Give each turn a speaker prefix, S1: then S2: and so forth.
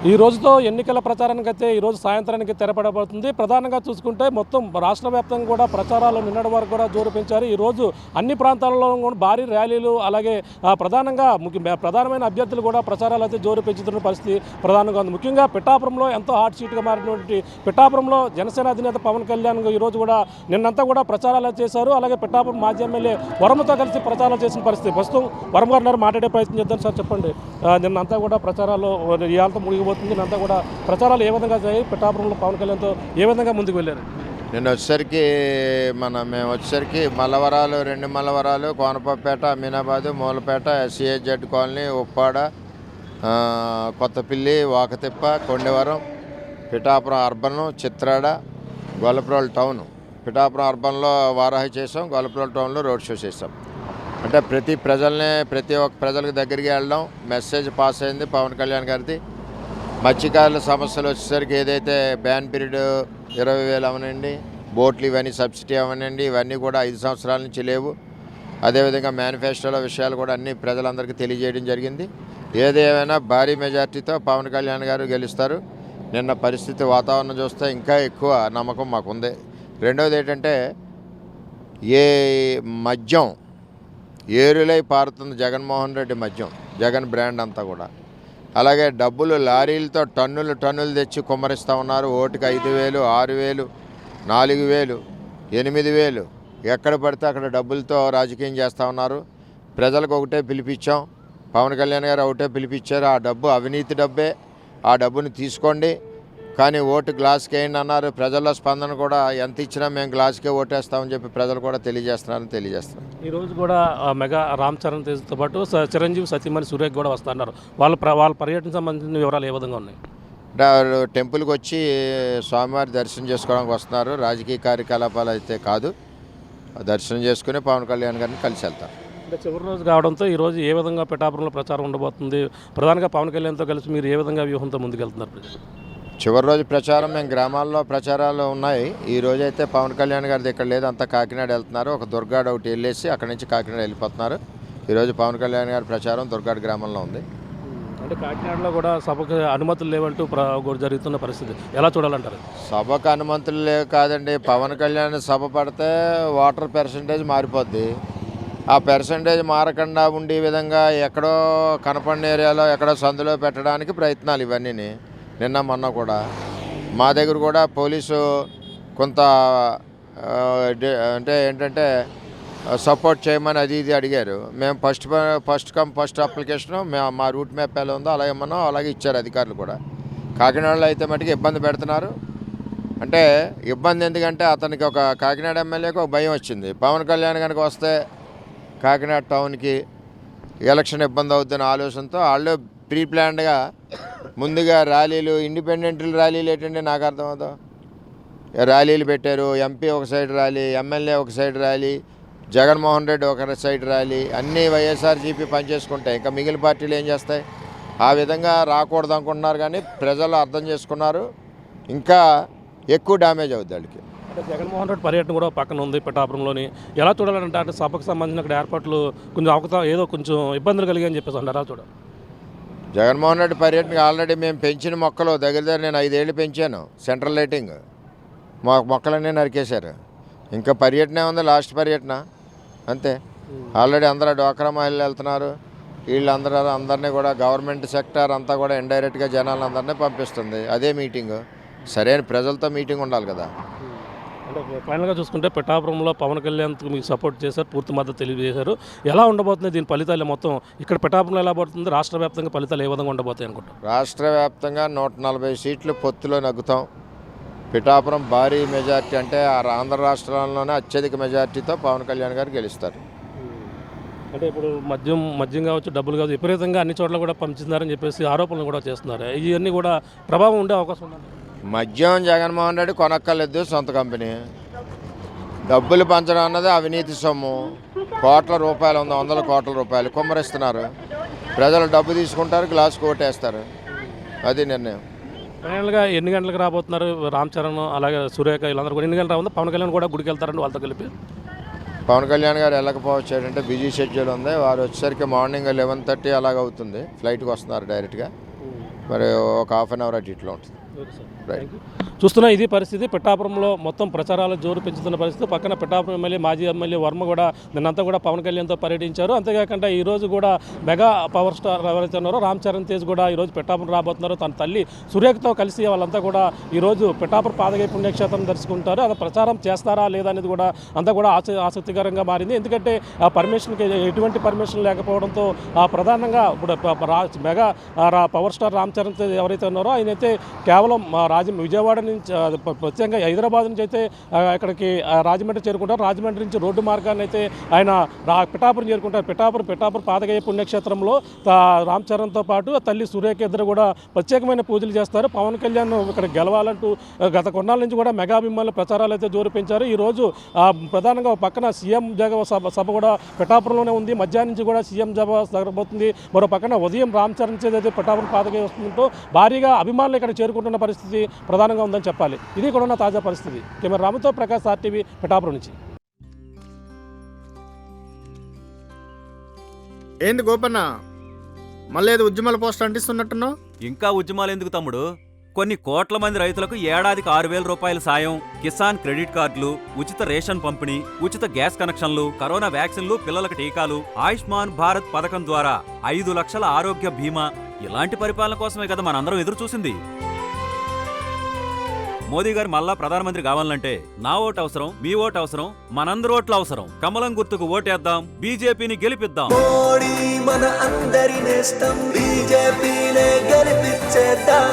S1: ఈ రోజుతో ఎన్నికల ప్రచారానికి అయితే ఈరోజు సాయంత్రానికి తెరపడబోతుంది. ప్రధానంగా చూసుకుంటే మొత్తం రాష్ట్ర వ్యాప్తంగా కూడా ప్రచారాలు నిన్నటి వరకు కూడా జోరు పెంచారు. ఈరోజు అన్ని ప్రాంతాలలో కూడా భారీ ర్యాలీలు అలాగే ప్రధానమైన అభ్యర్థులు కూడా ప్రచారాలు అయితే జోరు పెంచుతున్న పరిస్థితి ప్రధానంగా ఉంది. ముఖ్యంగా పిఠాపురంలో ఎంతో హాట్ సీట్గా మారినటువంటి పిఠాపురంలో జనసేన అధినేత పవన్ కళ్యాణ్ ఈరోజు కూడా నిన్నంతా కూడా ప్రచారాలు చేశారు. అలాగే పిఠాపురం మాజీ ఎమ్మెల్యే వరమతో కలిసి ప్రచారాలు చేసిన పరిస్థితి. ప్రస్తుతం వరం గారు మాట్లాడే ప్రయత్నం చేద్దాం. సార్ చెప్పండి, నిన్నంతా కూడా ప్రచారాలు ఇవాళతో ముగిపోతుంది. నిన్నంతా కూడా ప్రచారాలు ఏ విధంగా చేయి పిఠాపురంలో పవన్ కళ్యాణ్తో ఏ విధంగా ముందుకు వెళ్ళారు?
S2: మేము వచ్చేసరికి మల్లవరాలు, 2 మల్లవరాలు, Konapapeta, Aminabad, Moolapeta, SCAZ colony, Uppada, Kothapalli, Vakatippa, Kondavaram, Pithapuram urban, Chitrada, Gollaprolu town. Pithapuram అర్బన్లో వారాహి చేసాం, గొల్లప్రోలు టౌన్లో రోడ్ షో చేసాం. అంటే ప్రతి ఒక్క ప్రజలకు దగ్గరికి వెళ్ళడం, మెసేజ్ పాస్ అయింది పవన్ కళ్యాణ్ గారిది. మత్స్యకారుల సమస్యలు వచ్చేసరికి ఏదైతే బ్యాన్ పీరియడ్ 20,000 అవనండి, బోట్లు ఇవన్నీ సబ్సిడీ అవనండి, ఇవన్నీ కూడా 5 సంవత్సరాల నుంచి లేవు. అదేవిధంగా మేనిఫెస్టోలో విషయాలు కూడా అన్ని ప్రజలందరికీ తెలియజేయడం జరిగింది. ఏదేమైనా భారీ మెజార్టీతో పవన్ కళ్యాణ్ గారు గెలుస్తారు. నిన్న పరిస్థితి వాతావరణం చూస్తే ఇంకా ఎక్కువ నమ్మకం మాకుంది. రెండవది ఏంటంటే మద్యం ఏరులై పారుతుంది జగన్మోహన్ రెడ్డి మద్యం, జగన్ బ్రాండ్ అంతా కూడా. అలాగే డబ్బులు లారీలతో టన్నులు తెచ్చి కుమ్మరిస్తూ ఉన్నారు. ఓటుకి 5,000, 6,000, 4,000, 8,000 ఎక్కడ పడితే అక్కడ డబ్బులతో రాజకీయం చేస్తూ ఉన్నారు. ప్రజలకు ఒకటే పిలిపించాం, పవన్ కళ్యాణ్ గారు ఒకటే పిలిపించారు. ఆ డబ్బు అవినీతి డబ్బే, ఆ డబ్బుని తీసుకోండి, కానీ ఓటు గ్లాస్కి వేయండి అన్నారు. ప్రజల స్పందన కూడా ఎంత ఇచ్చినా మేము గ్లాస్కే ఓటేస్తామని చెప్పి ప్రజలు కూడా తెలియజేస్తున్నారు.
S1: ఈరోజు కూడా మెగా రామ్ చరణ్ తేజ్తో పాటు చిరంజీవి సతీమణి సురేఖ్ కూడా వస్తున్నారు. వాళ్ళ పర్యటన సంబంధించిన వివరాలు ఏ విధంగా ఉన్నాయి?
S2: అంటే వాళ్ళు టెంపుల్కి వచ్చి స్వామివారి దర్శనం చేసుకోవడానికి వస్తున్నారు. రాజకీయ కార్యకలాపాలు అయితే కాదు, దర్శనం చేసుకుని పవన్ కళ్యాణ్ గారిని కలిసి వెళ్తారు.
S1: అంటే చివరి రోజు కావడంతో ఈరోజు ఏ విధంగా పిఠాపురంలో ప్రచారం ఉండబోతుంది? ప్రధానంగా పవన్ కళ్యాణ్తో కలిసి మీరు ఏ విధంగా వ్యూహంతో ముందుకెళ్తున్నారు?
S2: చివరి రోజు ప్రచారం మేము గ్రామాల్లో ప్రచారాలు ఉన్నాయి. ఈ రోజు అయితే పవన్ కళ్యాణ్ గారిది ఇక్కడ లేదు, అంతా కాకినాడ వెళ్తున్నారు. ఒక దుర్గాడ ఒకటి వెళ్ళేసి అక్కడి నుంచి కాకినాడ వెళ్ళిపోతున్నారు. ఈరోజు పవన్ కళ్యాణ్ గారి ప్రచారం దుర్గాడ గ్రామంలో ఉంది.
S1: అంటే కాకినాడలో కూడా సభకు అనుమతులు లేవంటూ జరుగుతున్న పరిస్థితి ఎలా చూడాలంటారు?
S2: సభకు అనుమతులు లేవు కాదండి, పవన్ కళ్యాణ్ సభ పడితే వాటర్ పర్సంటేజ్ మారిపోద్ది. ఆ పర్సంటేజ్ మారకుండా ఉండే విధంగా ఎక్కడో కనపడిన ఏరియాలో ఎక్కడో సందులో పెట్టడానికి ప్రయత్నాలు ఇవన్నీ. నిన్న మొన్న కూడా మా దగ్గర కూడా పోలీసు కొంత అంటే ఏంటంటే సపోర్ట్ చేయమని అది ఇది అడిగారు. మేము ఫస్ట్ అప్లికేషను మా రూట్ మ్యాప్ ఎలా ఉందో అలాగే మనం అలాగే ఇచ్చారు అధికారులు కూడా. కాకినాడలో అయితే మటుకు ఇబ్బంది పెడుతున్నారు. అంటే ఇబ్బంది ఎందుకంటే అతనికి ఒక కాకినాడ ఎమ్మెల్యేకి ఒక భయం వచ్చింది, పవన్ కళ్యాణ్ కనుక వస్తే కాకినాడ టౌన్కి ఎలక్షన్ ఇబ్బంది అవుతుందని ఆలోచనతో వాళ్ళు ప్రీ ప్లాన్డ్గా ముందుగా ర్యాలీలు, ఇండిపెండెంట్ ర్యాలీలు ఏంటంటే నాకు అర్థమవుతాం, ర్యాలీలు పెట్టారు. ఎంపీ ఒక సైడ్ ర్యాలీ, ఎమ్మెల్యే ఒక సైడ్ ర్యాలీ, జగన్మోహన్ రెడ్డి ఒక సైడ్ ర్యాలీ, అన్నీ వైఎస్ఆర్సీపీ పనిచేసుకుంటాయి. ఇంకా మిగిలిన పార్టీలు ఏం చేస్తాయి? ఆ విధంగా రాకూడదు అనుకుంటున్నారు, కానీ ప్రజలు అర్థం చేసుకున్నారు. ఇంకా ఎక్కువ డ్యామేజ్ అవుద్ది వాళ్ళకి.
S1: అంటే జగన్మోహన్ రెడ్డి పర్యటన కూడా పక్కన ఉంది పిఠాపురంలోని. ఎలా చూడాలంటే అంటే సభకు సంబంధించిన అక్కడ ఏర్పాట్లు కొంచెం ఇబ్బందులు కలిగాయని చెప్పేసి అంటారా? చూడాలి
S2: జగన్మోహన్ రెడ్డి పర్యటనకి ఆల్రెడీ మేము పెంచిన మొక్కలు దగ్గర నేను 5 ఏళ్ళు పెంచాను. సెంట్రల్ లైటింగ్ మొక్కలన్నీ నరికేశారు. ఇంకా పర్యటనే ఉంది, లాస్ట్ పర్యటన అంతే. ఆల్రెడీ అందరూ డ్వాక్రా మహిళలు వెళ్తున్నారు. అందరినీ కూడా గవర్నమెంట్ సెక్టార్ అంతా కూడా ఇండైరెక్ట్గా జనాలందరినీ పంపిస్తుంది. అదే మీటింగ్, సరైన ప్రజలతో మీటింగ్ ఉండాలి కదా.
S1: అంటే ఫైనల్గా చూసుకుంటే పిఠాపురంలో పవన్ కళ్యాణ్కి మీకు సపోర్ట్ చేశారు, పూర్తి మద్దతు తెలియజేశారు. ఎలా ఉండబోతుంది దీని ఫలితాలు? మొత్తం ఇక్కడ పిఠాపురంలో ఎలా పడుతుంది, రాష్ట్ర వ్యాప్తంగా ఫలితాలు ఏ విధంగా ఉండబోతాయి అనుకుంటాం?
S2: రాష్ట్ర వ్యాప్తంగా 140 సీట్లు పొత్తులో నగ్గుతాం. పిఠాపురం భారీ మెజార్టీ, అంటే ఆంధ్ర రాష్ట్రాల్లోనే అత్యధిక మెజార్టీతో పవన్ కళ్యాణ్ గారు గెలుస్తారు.
S1: అంటే ఇప్పుడు మద్యం కావచ్చు, డబ్బులు కావచ్చు, విపరీతంగా అన్ని చోట్ల కూడా పంచుతున్నారని చెప్పేసి ఆరోపణలు కూడా చేస్తున్నారు. ఇవన్నీ కూడా ప్రభావం ఉండే అవకాశం ఉంది.
S2: మద్యం జగన్మోహన్ రెడ్డి కొనక్కర్లేదు, సొంత కంపెనీ. డబ్బులు పంచడం అన్నది అవినీతి సొమ్ము. కోట్ల రూపాయలు ఉంది, 100 కోట్ల రూపాయలు కుమ్మరిస్తున్నారు. ప్రజలు డబ్బు తీసుకుంటారు, గ్లాసుకు ఓటేస్తారు. అది నిర్ణయం.
S1: ఫైనల్గా ఎన్ని గంటలకు రాబోతున్నారు రామ్ చరణ్ అలాగే సురేఖ వీళ్ళందరూ కూడా? ఎన్ని గంటలు రాబోతుంది? పవన్ కళ్యాణ్ కూడా గుడికి వెళ్తారండి వాళ్ళతో కలిపి?
S2: పవన్ కళ్యాణ్ గారు వెళ్ళకపోవచ్చు, ఏంటంటే బిజీ షెడ్యూల్ ఉంది. వారు వచ్చేసరికి మార్నింగ్ 11:30 అలాగ అవుతుంది. ఫ్లైట్కి వస్తున్నారు డైరెక్ట్గా. మరి ఒక హాఫ్ అన్ అవర్ అటు ఇట్లా ఉంటుంది. రైట్.
S1: చూస్తున్నా ఇది పరిస్థితి. పిఠాపురంలో మొత్తం ప్రచారాలు జోరు పెంచుతున్న పరిస్థితి. పక్కన పిఠాపురం ఎమ్మెల్యే మాజీ ఎమ్మెల్యే వర్మ కూడా నిన్నంతా కూడా పవన్ కళ్యాణ్తో పర్యటించారు. అంతేకాకుండా ఈరోజు కూడా మెగా పవర్ స్టార్ ఎవరైతే ఉన్నారో రామ్ చరణ్ తేజ్ కూడా ఈరోజు పిఠాపురం రాబోతున్నారు. తన తల్లి సురేఖతో కలిసి వాళ్ళంతా కూడా ఈరోజు పిఠాపురం పాదగయ పుణ్యక్షేత్రం దర్శించుకుంటారు. అది ప్రచారం చేస్తారా లేదా అనేది కూడా అంతా కూడా ఆసక్తికరంగా మారింది. ఎందుకంటే ఆ పర్మిషన్కి ఎటువంటి పర్మిషన్ లేకపోవడంతో ప్రధానంగా ఇప్పుడు mega power star Ram Charan Tej ఎవరైతే ఉన్నారో ఆయనైతే కేవలం విజయవాడ నుంచి ప్రత్యేకంగా హైదరాబాద్ నుంచి అయితే ఇక్కడికి రాజమండ్రి చేరుకుంటారు. రాజమండ్రి నుంచి రోడ్డు మార్గాన్ని అయితే ఆయన పిఠాపురం చేరుకుంటారు. పిఠాపురం పాదగయ పుణ్యక్షేత్రంలో రామ్ చరణ్తో పాటు తల్లి సురేఖ ఇద్దరు కూడా ప్రత్యేకమైన పూజలు చేస్తారు. పవన్ కళ్యాణ్ ఇక్కడ గెలవాలంటూ గత కొన్నాళ్ళ నుంచి కూడా మెగాభిమానులు ప్రచారాలు అయితే జోరు పెంచారు. ఈరోజు ప్రధానంగా పక్కన సీఎం సభ కూడా పిఠాపురంలోనే ఉంది. మధ్యాహ్నం నుంచి కూడా సీఎం సభ జరగబోతుంది. మరో పక్కన ఉదయం రామ్ చరణ్ అయితే పిఠాపురం పాదగయ వస్తుందో భారీగా అభిమానులు ఇక్కడ చేరుకుంటున్న పరిస్థితి ప్రధానంగా ఉందని చెప్పాలి. ఇది కూడా ఉన్న తాజా పరిస్థితి. కెమెరా రాముతో ప్రకాష్, ఆర్టీవీ, పిఠాపురం నుంచి.
S3: ఏంది గోపన్న, మళ్ళీ ఏదో ఉద్యమాల పోస్ట్ అంటిస్తున్నట్టున్నావు?
S4: ఇంకా ఉద్యమాలు ఎందుకు తమ్ముడు? కొన్ని కోట్ల మంది రైతులకు ఏడాదికి 6,000 రూపాయల సాయం, కిసాన్ క్రెడిట్ కార్డులు, ఉచిత రేషన్ పంపిణీ, ఉచిత గ్యాస్ కనెక్షన్లు, కరోనా వ్యాక్సిన్లు, పిల్లలకు టీకాలు, ఆయుష్మాన్ భారత్ పథకం ద్వారా 5 లక్షల ఆరోగ్య బీమా, ఇలాంటి పరిపాలన కోసమే కదా మనందరం ఎదురు చూసింది. మోదీ గారు మళ్ళా ప్రధానమంత్రి కావాలంటే నా ఓటు అవసరం, మీ ఓటు అవసరం, మనందరి ఓట్లు అవసరం. కమలం గుర్తుకు ఓటేద్దాం, బీజేపీని గెలిపిద్దాం.
S5: మోడీ మన అందరి నేస్తం, బీజేపీనే గెలిపించేద్దాం.